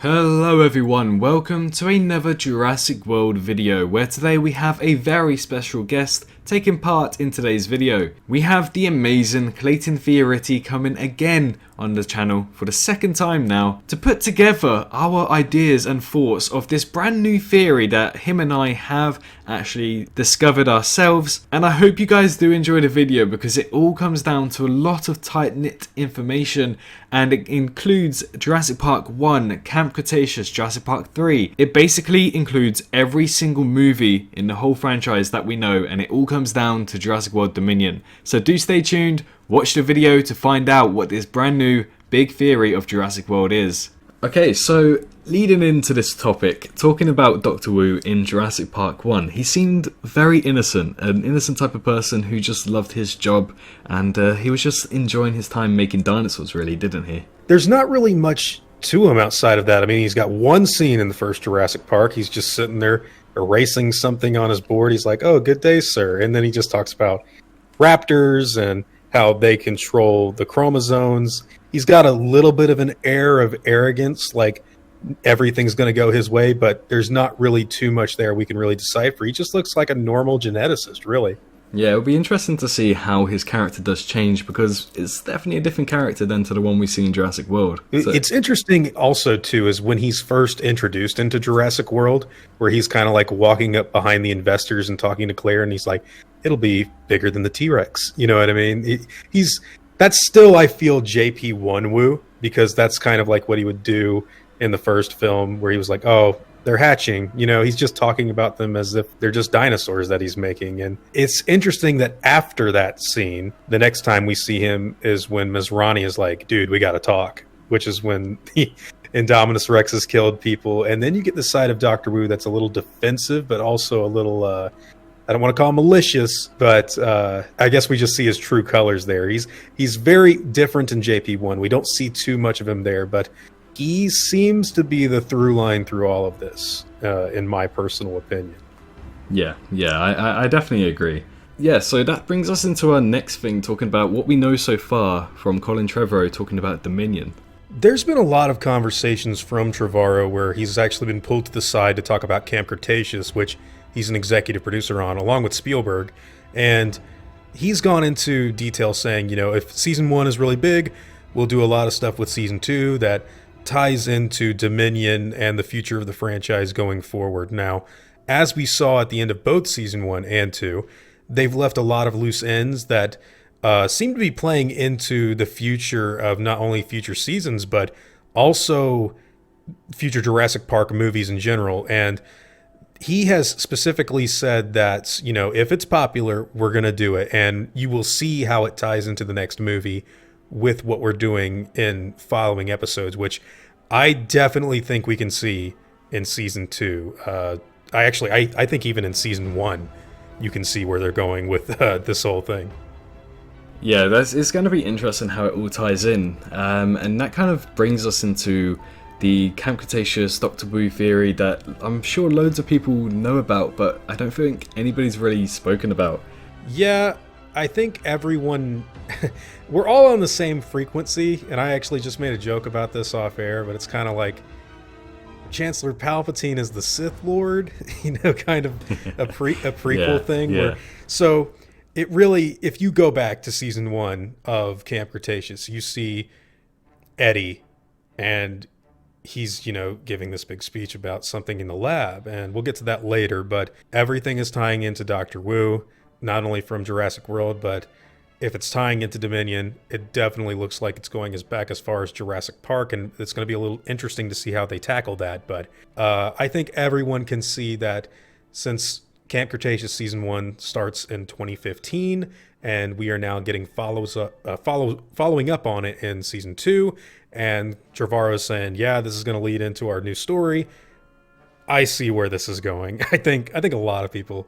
Hello everyone, welcome to another Jurassic World video where today we have a very special guest taking part in today's video. We have the amazing Klayton Fioriti coming again on the channel for the second time now to put together our ideas and thoughts of this brand new theory that him and I have actually discovered ourselves, and I hope you guys do enjoy the video because it all comes down to a lot of tight-knit information, and it includes Jurassic Park 1, Camp Cretaceous, Jurassic Park 3. It basically includes every single movie in the whole franchise that we know, and it all comes down to Jurassic World Dominion. So do stay tuned, watch the video to find out what this brand new big theory of Jurassic World is. Okay, so leading into this topic, talking about Dr. Wu in Jurassic Park 1, he seemed very innocent, an innocent type of person who just loved his job, and he was just enjoying his time making dinosaurs, really, didn't he? There's not really much to him outside of that. I mean, he's got one scene in the first Jurassic Park. He's just sitting there erasing something on his board. He's like, "Oh, good day, sir." And then he just talks about raptors and how they control the chromosomes. He's got a little bit of an air of arrogance, like everything's going to go his way, but there's not really too much there we can really decipher. He just looks like a normal geneticist, really. Yeah, it'll be interesting to see how his character does change, because it's definitely a different character than to the one we see in Jurassic World. So It's interesting also, too, is when he's first introduced into Jurassic World, where he's kind of like walking up behind the investors and talking to Claire, and he's like, it'll be bigger than the T-Rex. You know what I mean? That's still, I feel, JP1 Wu, because that's kind of like what he would do in the first film, where he was like, oh, they're hatching. You know, he's just talking about them as if they're just dinosaurs that he's making. And it's interesting that after that scene, the next time we see him is when Masrani is like, dude, we got to talk, which is when the Indominus Rex has killed people. And then you get the side of Dr. Wu that's a little defensive, but also a little, I don't want to call him malicious, but I guess we just see his true colors there. He's very different in JP1. We don't see too much of him there, but he seems to be the through line through all of this, in my personal opinion. Yeah, I definitely agree. Yeah, so that brings us into our next thing, talking about what we know so far from Colin Trevorrow talking about Dominion. There's been a lot of conversations from Trevorrow where he's actually been pulled to the side to talk about Camp Cretaceous, which he's an executive producer on, along with Spielberg. And he's gone into detail saying, you know, if season 1 is really big, we'll do a lot of stuff with season 2 that ties into Dominion and the future of the franchise going forward. Now, as we saw at the end of both season 1 and 2, they've left a lot of loose ends that seem to be playing into the future of not only future seasons, but also future Jurassic Park movies in general. And he has specifically said that, you know, if it's popular, we're going to do it. And you will see how it ties into the next movie with what we're doing in following episodes, which I definitely think we can see in season 2. I think even in season 1, you can see where they're going with this whole thing. Yeah, it's going to be interesting how it all ties in, and that kind of brings us into the Camp Cretaceous Dr. Wu theory that I'm sure loads of people know about, but I don't think anybody's really spoken about. Yeah, I think everyone, we're all on the same frequency, and I actually just made a joke about this off air, but it's kind of like Chancellor Palpatine is the Sith Lord, you know, kind of a prequel thing. Yeah. Where, so it really, if you go back to season 1 of Camp Cretaceous, you see Eddie, and he's, you know, giving this big speech about something in the lab, and we'll get to that later, but everything is tying into Dr. Wu. Not only from Jurassic World, but if it's tying into Dominion, it definitely looks like it's going back as far as Jurassic Park, and it's going to be a little interesting to see how they tackle that. But I think everyone can see that since Camp Cretaceous Season 1 starts in 2015, and we are now getting following up on it in Season 2, and Trevorrow is saying, yeah, this is going to lead into our new story. I see where this is going. I think a lot of people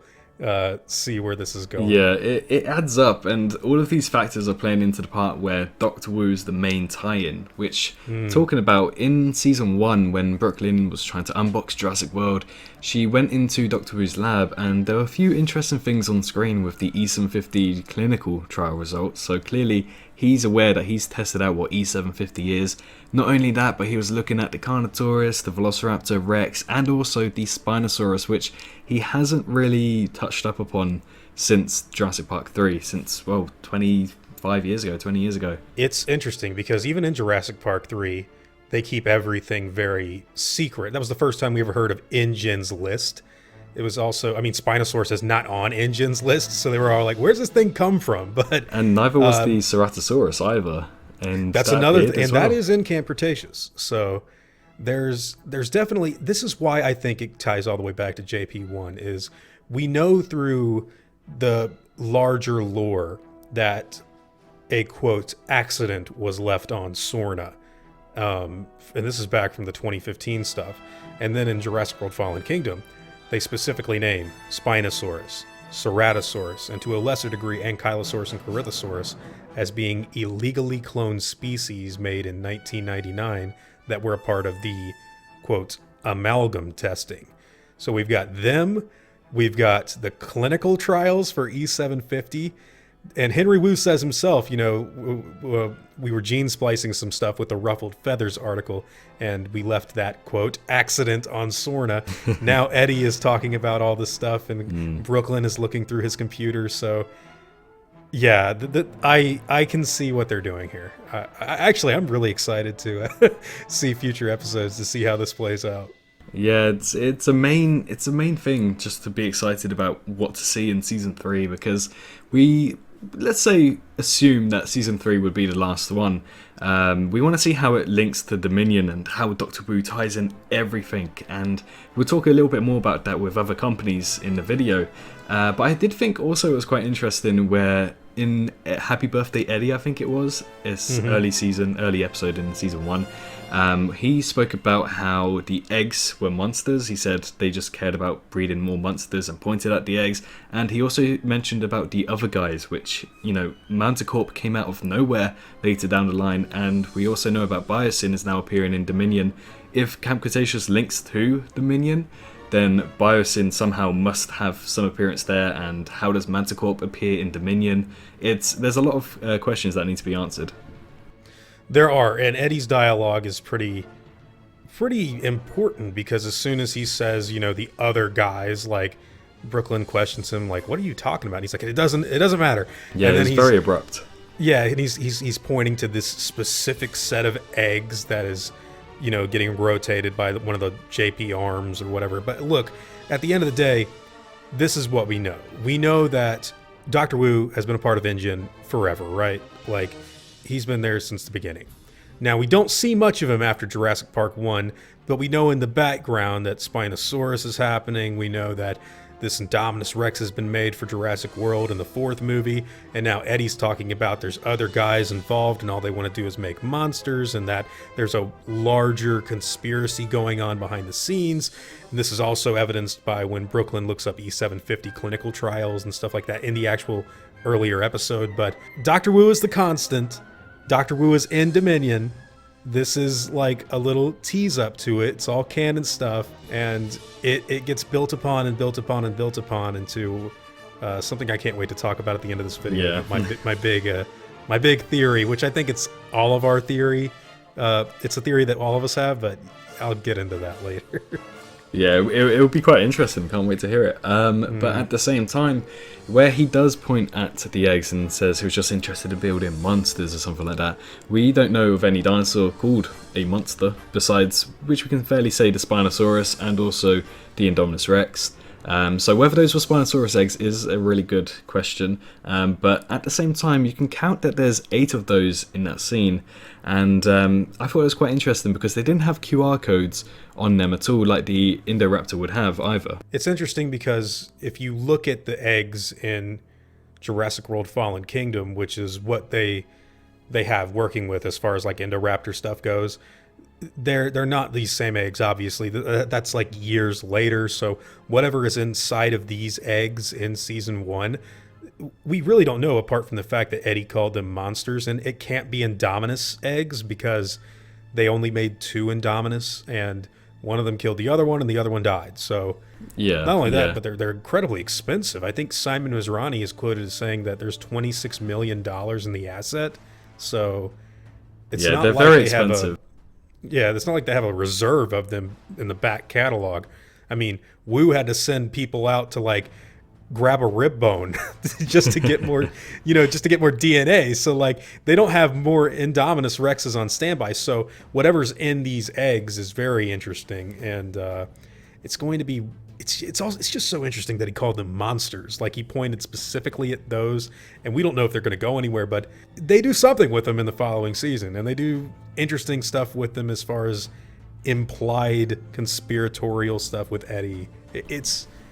see where this is going. Yeah, it adds up, and all of these factors are playing into the part where Doctor Wu is the main tie-in, which, talking about in Season 1, when Brooklyn was trying to unbox Jurassic World, she went into Doctor Wu's lab, and there were a few interesting things on screen with the E750 clinical trial results, so clearly he's aware that he's tested out what E750 is. Not only that, but he was looking at the Carnotaurus, the Velociraptor Rex, and also the Spinosaurus, which he hasn't really touched up upon since Jurassic Park 3, since, well, 20 years ago. It's interesting because even in Jurassic Park 3, they keep everything very secret. That was the first time we ever heard of InGen's list. It was also, I mean, Spinosaurus is not on InGen's list, so they were all like, where's this thing come from? And neither was the Ceratosaurus either. And that's another thing, and that is in Camp Cretaceous. So there's definitely, this is why I think it ties all the way back to JP1, is we know through the larger lore that a, quote, accident was left on Sorna. And this is back from the 2015 stuff. And then in Jurassic World Fallen Kingdom, they specifically name Spinosaurus, Ceratosaurus, and to a lesser degree Ankylosaurus and Corythosaurus as being illegally cloned species made in 1999 that were a part of the, quote, amalgam testing. So we've got them, we've got the clinical trials for E750, and Henry Wu says himself, you know, we were gene splicing some stuff with the Ruffled Feathers article, and we left that, quote, accident on Sorna. Now Eddie is talking about all this stuff, and Brooklyn is looking through his computer, so yeah, I can see what they're doing here. I'm really excited to see future episodes to see how this plays out. Yeah, it's a main thing just to be excited about what to see in Season 3, because let's say assume that Season 3 would be the last one. We want to see how it links to Dominion and how Doctor Wu ties in everything, and we'll talk a little bit more about that with other companies in the video. But I did think also it was quite interesting where in Happy Birthday Eddie, I think it was, it's early episode in Season 1, he spoke about how the eggs were monsters. He said they just cared about breeding more monsters and pointed at the eggs. And he also mentioned about the other guys, which, you know, Manticorp came out of nowhere later down the line. And we also know about Biosyn is now appearing in Dominion. If Camp Cretaceous links to Dominion, then Biosyn somehow must have some appearance there. And how does Manticorp appear in Dominion? There's a lot of questions that need to be answered. There are, and Eddie's dialogue is pretty important, because as soon as he says, you know, the other guys, like Brooklyn questions him, like, what are you talking about? And he's like, it doesn't matter. Yeah, and then he's very abrupt. Yeah, and he's pointing to this specific set of eggs that is, you know, getting rotated by one of the JP arms or whatever. But look, at the end of the day, this is what we know. We know that Dr. Wu has been a part of InGen forever, right? Like, he's been there since the beginning. Now, we don't see much of him after Jurassic Park 1, but we know in the background that Spinosaurus is happening. We know that this Indominus Rex has been made for Jurassic World in the 4th movie, and now Eddie's talking about there's other guys involved and all they want to do is make monsters, and that there's a larger conspiracy going on behind the scenes. And this is also evidenced by when Brooklyn looks up E750 clinical trials and stuff like that in the actual earlier episode. But Dr. Wu is the constant. Dr. Wu is in Dominion. This is like a little tease up to it. It's all canon stuff, and it gets built upon and built upon and built upon into something I can't wait to talk about at the end of this video. Yeah. My big theory, which I think it's all of our theory. It's a theory that all of us have, but I'll get into that later. Yeah, it will be quite interesting. Can't wait to hear it. But at the same time, where he does point at the eggs and says he was just interested in building monsters or something like that, we don't know of any dinosaur called a monster, besides which we can fairly say the Spinosaurus and also the Indominus Rex. So whether those were Spinosaurus eggs is a really good question, but at the same time you can count that there's 8 of those in that scene, and I thought it was quite interesting because they didn't have QR codes on them at all like the Indoraptor would have either. It's interesting because if you look at the eggs in Jurassic World Fallen Kingdom, which is what they have working with as far as like Indoraptor stuff goes, they're not these same eggs, obviously. That's like years later. So whatever is inside of these eggs in season 1, we really don't know, apart from the fact that Eddie called them monsters, and it can't be Indominus eggs because they only made 2 Indominus, and one of them killed the other one, and the other one died. So Yeah, not only that, yeah. but they're incredibly expensive. I think Simon Mizrahi is quoted as saying that there's $26 million in the asset. So it's Yeah, not they're like very they have expensive. it's not like they have a reserve of them in the back catalog. I mean, Wu had to send people out to like grab a rib bone just to get more, just to get more DNA. So like they don't have more Indominus Rexes on standby. So whatever's in these eggs is very interesting, and it's going to be. It's just so interesting that he called them monsters. Like he pointed specifically at those, and we don't know if they're going to go anywhere, but they do something with them in the following season, and they do interesting stuff with them as far as implied conspiratorial stuff with Eddie.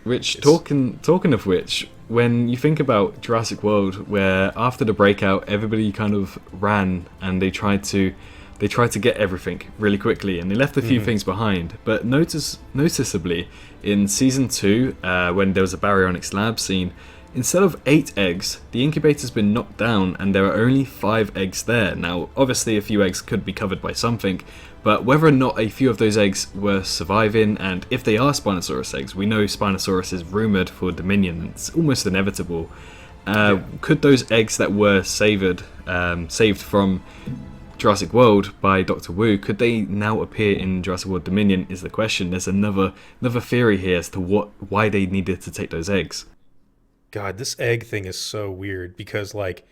Which, talking of which, when you think about Jurassic World, where after the breakout, everybody kind of ran and they tried to get everything really quickly, and they left a few things behind. But noticeably, in season 2, when there was a baryonyx lab scene, instead of 8 eggs, the incubator's been knocked down, and there are only 5 eggs there. Now, obviously, a few eggs could be covered by something, but whether or not a few of those eggs were surviving, and if they are Spinosaurus eggs, we know Spinosaurus is rumoured for Dominion. It's almost inevitable. Could those eggs that were saved from Jurassic World by Dr. Wu, could they now appear in Jurassic World Dominion is the question. There's another theory here as to why they needed to take those eggs. God, this egg thing is so weird because like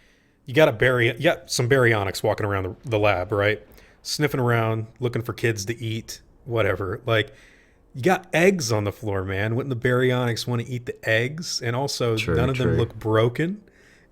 you got some baryonyx walking around the lab, right? Sniffing around, looking for kids to eat, whatever. Like, you got eggs on the floor, man. Wouldn't the baryonyx want to eat the eggs? And also, none of them look broken.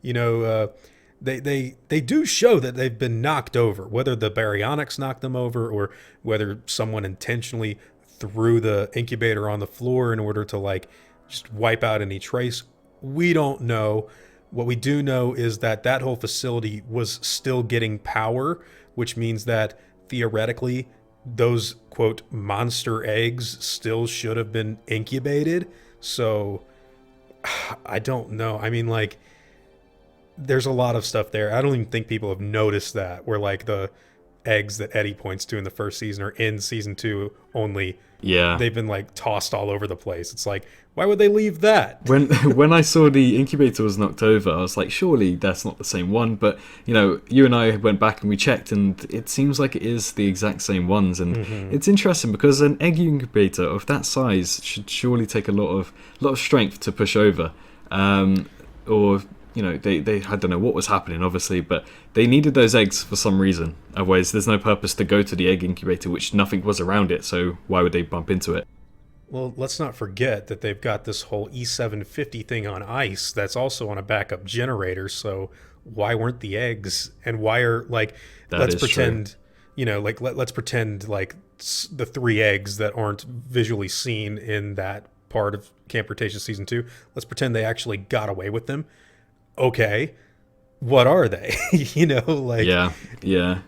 They do show that they've been knocked over. Whether the baryonyx knocked them over or whether someone intentionally threw the incubator on the floor in order to like just wipe out any trace, we don't know. What we do know is that whole facility was still getting power, which means that theoretically those quote monster eggs still should have been incubated. So I don't know. I mean, like, there's a lot of stuff there. I don't even think people have noticed that, where like the eggs that Eddie points to in the first season are in season 2 only. Yeah, they've been like tossed all over the place. It's like, why would they leave that? When I saw the incubator was knocked over, I was like, surely that's not the same one. But you and I went back and we checked, and it seems like it is the exact same ones. And it's interesting because an egg incubator of that size should surely take a lot of strength to push over, or they I don't know what was happening, obviously, but they needed those eggs for some reason. Otherwise, there's no purpose to go to the egg incubator, which nothing was around it. So why would they bump into it? Well, let's not forget that they've got this whole E750 thing on ice that's also on a backup generator. So why weren't the eggs? And why are like let's pretend let's pretend like the 3 eggs that aren't visually seen in that part of Camp Cretaceous season 2. Let's pretend they actually got away with them. Okay, what are they? Yeah,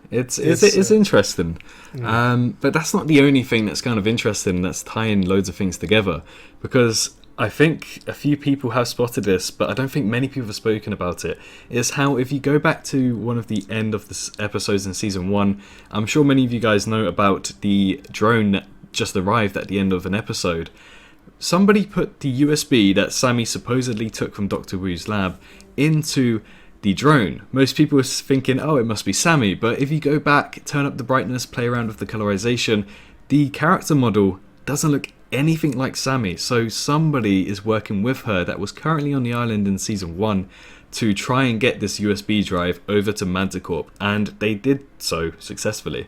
it's interesting. But that's not the only thing that's kind of interesting that's tying loads of things together, because I think a few people have spotted this, but I don't think many people have spoken about it, is how if you go back to one of the end of the episodes in season 1, I'm sure many of you guys know about the drone that just arrived at the end of an episode. Somebody put the USB that Sammy supposedly took from Dr. Wu's lab into the drone. Most people were thinking, oh, it must be Sammy, but if you go back, turn up the brightness, play around with the colorization, the character model doesn't look anything like Sammy. So somebody is working with her that was currently on the island in season 1 to try and get this USB drive over to Manticorp, and they did so successfully.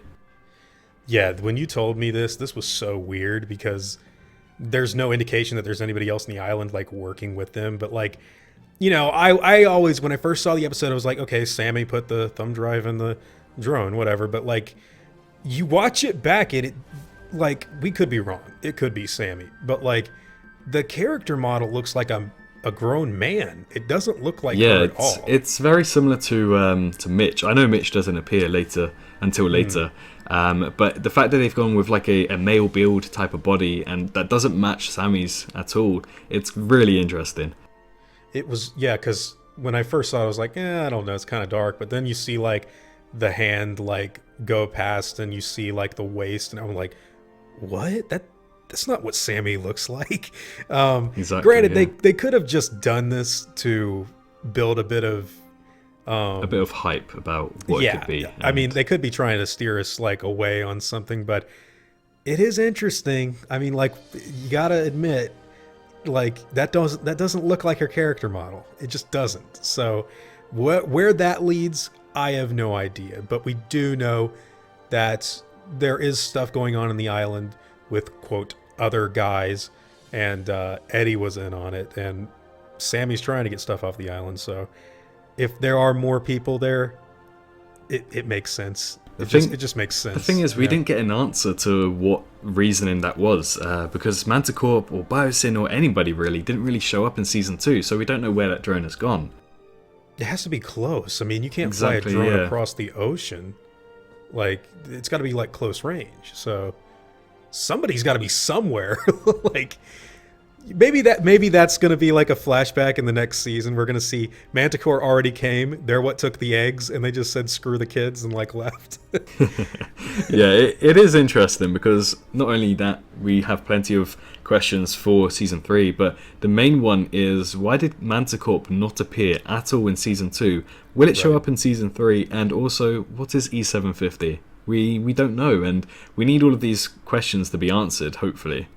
Yeah, when you told me this was so weird because there's no indication that there's anybody else on the island like working with them, but like, I always, when I first saw the episode, I was like, okay, Sammy put the thumb drive in the drone, whatever. But like, you watch it back and it, like, we could be wrong. It could be Sammy, but like, the character model looks like a grown man. It doesn't look like her at all. It's very similar to Mitch. I know Mitch doesn't appear until later, But the fact that they've gone with like a male build type of body, and that doesn't match Sammy's at all, it's really interesting. It was, yeah, because when I first saw it, I was like, I don't know, it's kind of dark. But then you see like the hand like go past, and you see like the waist, and I'm like, what? That's not what Sammy looks like. Exactly. Granted, Yeah. they could have just done this to build a bit of hype about what it could be. I mean, they could be trying to steer us like away on something, but it is interesting. I mean, like, you gotta admit, like, that doesn't look like her character model. It just doesn't. So where that leads, I have no idea. But we do know that there is stuff going on in the island with, quote, other guys, and Eddie was in on it, and Sammy's trying to get stuff off the island. So if there are more people there, it makes sense. It just makes sense. The thing is, we didn't get an answer to what reasoning that was, because Manticore or Biosyn or anybody really didn't really show up in Season 2, so we don't know where that drone has gone. It has to be close. I mean, you can't fly a drone across the ocean. Like, it's got to be like close range. So somebody's got to be somewhere. Like, maybe that's going to be like a flashback in the next season. We're going to see Manticore already came. They're what took the eggs, and they just said screw the kids and like left. Yeah, it is interesting because not only that, we have plenty of questions for Season 3, but the main one is, why did Manticore not appear at all in Season 2? Will it show up in Season 3? And also, what is E750? We don't know, and we need all of these questions to be answered, hopefully.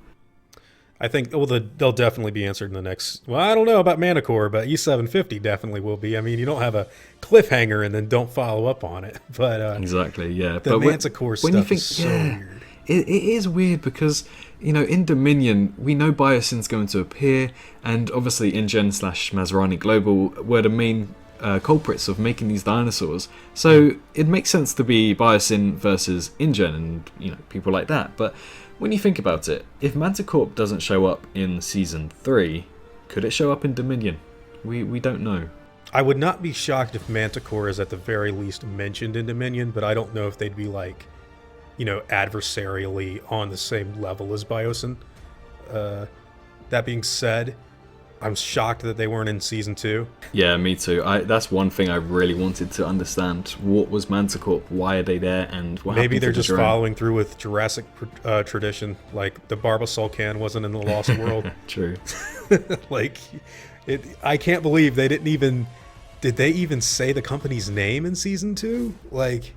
I think they'll definitely be answered in the next... Well, I don't know about Manticore, but E750 definitely will be. I mean, you don't have a cliffhanger and then don't follow up on it. But exactly, yeah. The Manticore stuff is so weird. It is weird because, you know, in Dominion, we know Biosyn's going to appear, and obviously InGen/Mazrani Global were the main culprits of making these dinosaurs. So it makes sense to be Biosyn versus InGen and, you know, people like that. But when you think about it, if Manticore doesn't show up in Season 3, could it show up in Dominion? We don't know. I would not be shocked if Manticore is at the very least mentioned in Dominion, but I don't know if they'd be like, you know, adversarially on the same level as Biosyn. That being said, I'm shocked that they weren't in Season 2. Yeah, me too. That's one thing I really wanted to understand. What was Manticore? Why are they there? And what Maybe they're happened to just the drone? following through with Jurassic tradition, like the Barbasol can wasn't in the Lost World. True. Like, I can't believe they didn't even... Did they even say the company's name in Season 2? Like...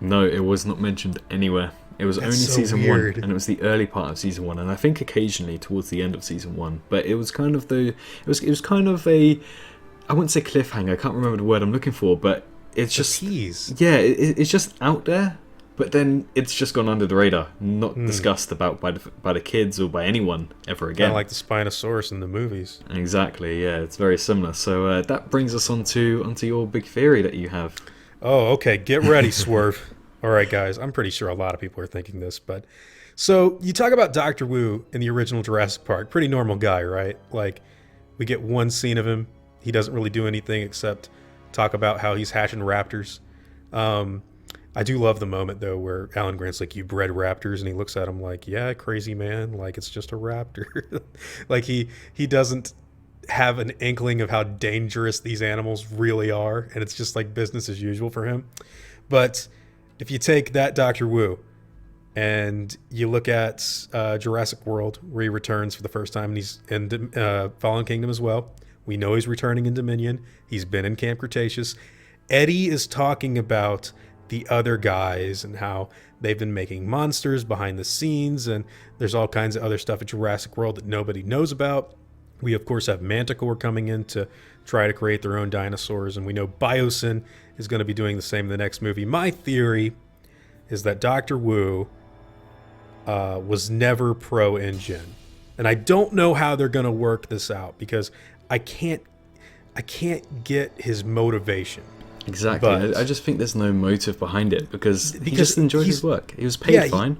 No, it was not mentioned anywhere. It was only so Season weird. 1, and it was the early part of Season 1, and I think occasionally towards the end of Season 1. But it was kind of it was kind of a, I wouldn't say cliffhanger, I can't remember the word I'm looking for, but it's just... tease. Yeah, it's just out there, but then it's just gone under the radar, not discussed about by the kids or by anyone ever again. Kind of like the Spinosaurus in the movies. Exactly, yeah, it's very similar. So that brings us onto your big theory that you have. Oh, okay. Get ready, Swerve. All right, guys. I'm pretty sure a lot of people are thinking this, but... So, you talk about Dr. Wu in the original Jurassic Park. Pretty normal guy, right? Like, we get one scene of him. He doesn't really do anything except talk about how he's hatching raptors. I do love the moment, though, where Alan Grant's like, you bred raptors? And he looks at him like, yeah, crazy man. Like, it's just a raptor. Like, he doesn't have an inkling of how dangerous these animals really are. And it's just like business as usual for him. But... if you take that Dr. Wu and you look at Jurassic World, where he returns for the first time, and he's in Fallen Kingdom as well. We know he's returning in Dominion. He's been in Camp Cretaceous. Eddie is talking about the other guys and how they've been making monsters behind the scenes, and there's all kinds of other stuff at Jurassic World that nobody knows about. We, of course, have Manticore coming in to try to create their own dinosaurs, and we know Biosyn is going to be doing the same in the next movie. My theory is that Dr. Wu was never pro-InGen. And I don't know how they're going to work this out, because I can't get his motivation. Exactly. But, I just think there's no motive behind it, because he just enjoyed his work. He was paid fine.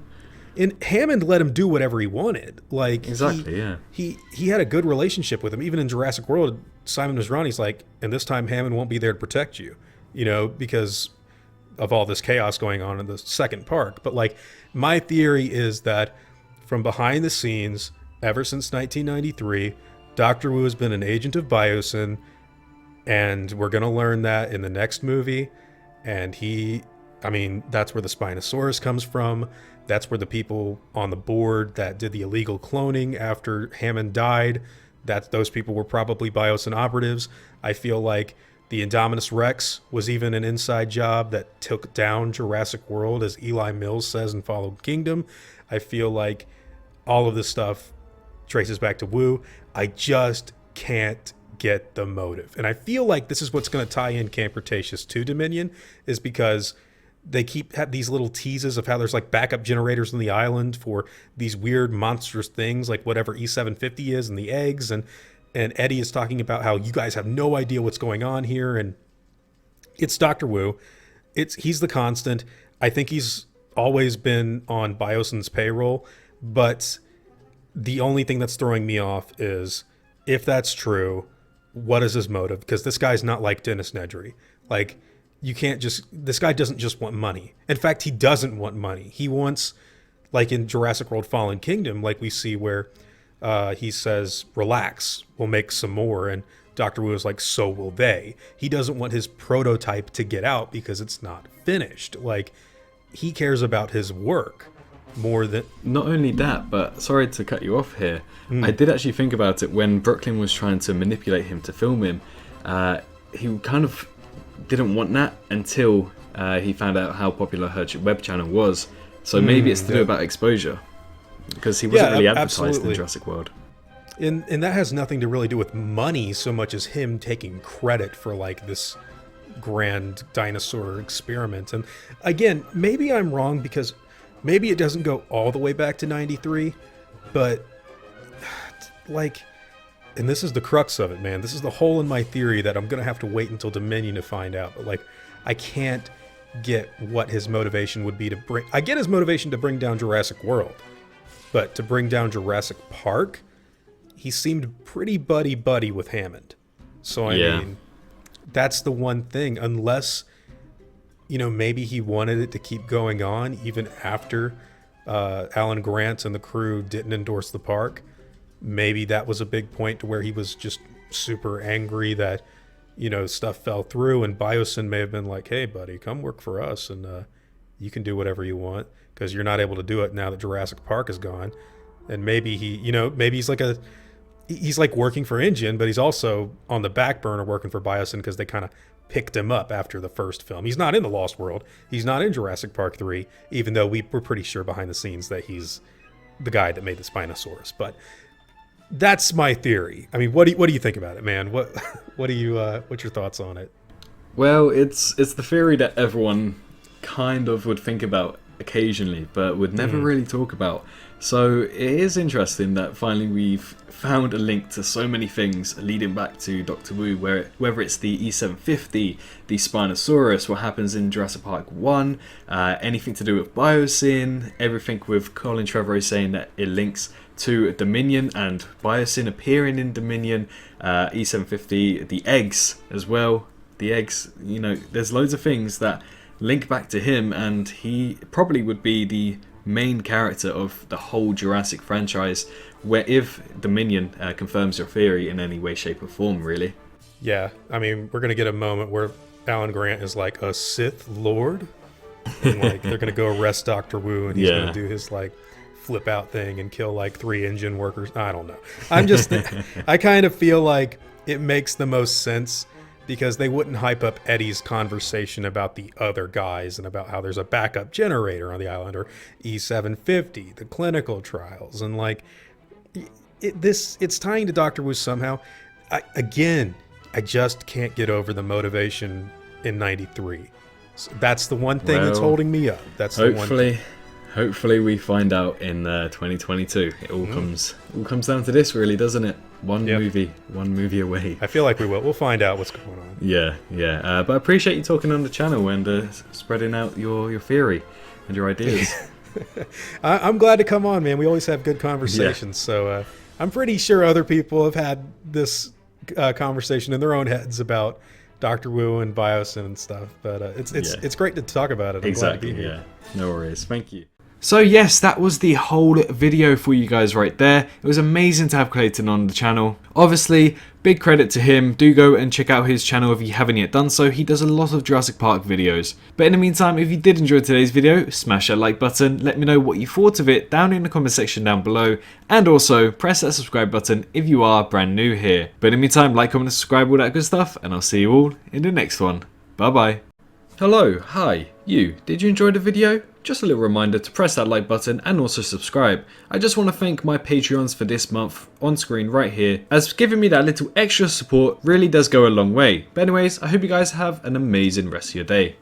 And Hammond let him do whatever he wanted. Like, exactly, yeah. He had a good relationship with him. Even in Jurassic World, Simon Masrani's like, and this time Hammond won't be there to protect you. You know, because of all this chaos going on in the second park. But like, my theory is that from behind the scenes, ever since 1993, Dr. Wu has been an agent of Biosyn, and we're going to learn that in the next movie. And that's where the Spinosaurus comes from. That's where the people on the board that did the illegal cloning after Hammond died, those people were probably Biosyn operatives. I feel like the Indominus Rex was even an inside job that took down Jurassic World, as Eli Mills says in Fallen Kingdom. I feel like all of this stuff traces back to Wu. I just can't get the motive. And I feel like this is what's going to tie in Camp Cretaceous to Dominion, is because they have these little teases of how there's like backup generators on the island for these weird monstrous things like whatever E750 is and the eggs. And Eddie is talking about how you guys have no idea what's going on here. And it's Dr. Wu. He's the constant. I think he's always been on Biosyn's payroll, but the only thing that's throwing me off is, if that's true, what is his motive? Because this guy's not like Dennis Nedry. Like, this guy doesn't just want money. In fact, he doesn't want money. He wants, like in Jurassic World Fallen Kingdom, like we see where he says, relax, we'll make some more. And Dr. Wu is like, so will they. He doesn't want his prototype to get out because it's not finished. Like, he cares about his work more than... Not only that, but sorry to cut you off here. I did actually think about it when Brooklyn was trying to manipulate him to film him. He kind of didn't want that until he found out how popular her web channel was. So maybe it's to do about exposure, because he wasn't really advertised in Jurassic World. And that has nothing to really do with money so much as him taking credit for like this grand dinosaur experiment. And again, maybe I'm wrong, because maybe it doesn't go all the way back to 93, but like, and this is the crux of it, man. This is the hole in my theory that I'm going to have to wait until Dominion to find out. But like, I can't get what his motivation would be to bring... I get his motivation to bring down Jurassic World, but to bring down Jurassic Park, he seemed pretty buddy-buddy with Hammond. So, I mean, that's the one thing. Unless, maybe he wanted it to keep going on even after Alan Grant and the crew didn't endorse the park. Maybe that was a big point to where he was just super angry that, stuff fell through, and Biosyn may have been like, hey, buddy, come work for us, and you can do whatever you want, because you're not able to do it now that Jurassic Park is gone. And maybe maybe he's like working for InGen, but he's also on the back burner working for Biosyn because they kind of picked him up after the first film. He's not in The Lost World. He's not in Jurassic Park 3, even though we're pretty sure behind the scenes that he's the guy that made the Spinosaurus. But that's my theory. I mean, what do you think about it, man? What's your thoughts on it? Well, it's the theory that everyone kind of would think about occasionally, but would never really talk about. So it is interesting that finally we've found a link to so many things leading back to Dr. Wu, whether it's the E750, the Spinosaurus, what happens in Jurassic Park 1, anything to do with Biosyn, everything with Colin Trevorrow saying that it links to Dominion and Biosyn appearing in Dominion, E750, the eggs as well. The eggs, there's loads of things that link back to him, and he probably would be the main character of the whole Jurassic franchise, where if Dominion confirms your theory in any way, shape or form, really. Yeah, I mean, we're going to get a moment where Alan Grant is like a Sith Lord, and like they're going to go arrest Dr. Wu, and he's going to do his like flip out thing and kill like 3 InGen workers. I don't know. I kind of feel like it makes the most sense, because they wouldn't hype up Eddie's conversation about the other guys and about how there's a backup generator on the island, or E750, the clinical trials, and like it's tying to Dr. Wu somehow. I just can't get over the motivation in 93. So that's the one thing that's holding me up. That's the one thing. Hopefully we find out in 2022. It all comes down to this, really, doesn't it? One movie away. I feel like we will. We'll find out what's going on. Yeah. But I appreciate you talking on the channel and spreading out your theory and your ideas. I'm glad to come on, man. We always have good conversations. So I'm pretty sure other people have had this conversation in their own heads about Doctor Wu and Biosyn and stuff. But it's great to talk about it. I'm glad to be here. No worries. Thank you. So yes, that was the whole video for you guys right there. It was amazing to have Klayton on the channel. Obviously, big credit to him. Do go and check out his channel if you haven't yet done so. He does a lot of Jurassic Park videos. But in the meantime, if you did enjoy today's video, smash that like button. Let me know what you thought of it down in the comment section down below. And also, press that subscribe button if you are brand new here. But in the meantime, like, comment, subscribe, all that good stuff. And I'll see you all in the next one. Bye bye. Hello, hi, you. Did you enjoy the video? Just a little reminder to press that like button and also subscribe. I just want to thank my Patreons for this month on screen right here, as giving me that little extra support really does go a long way. But anyways, I hope you guys have an amazing rest of your day.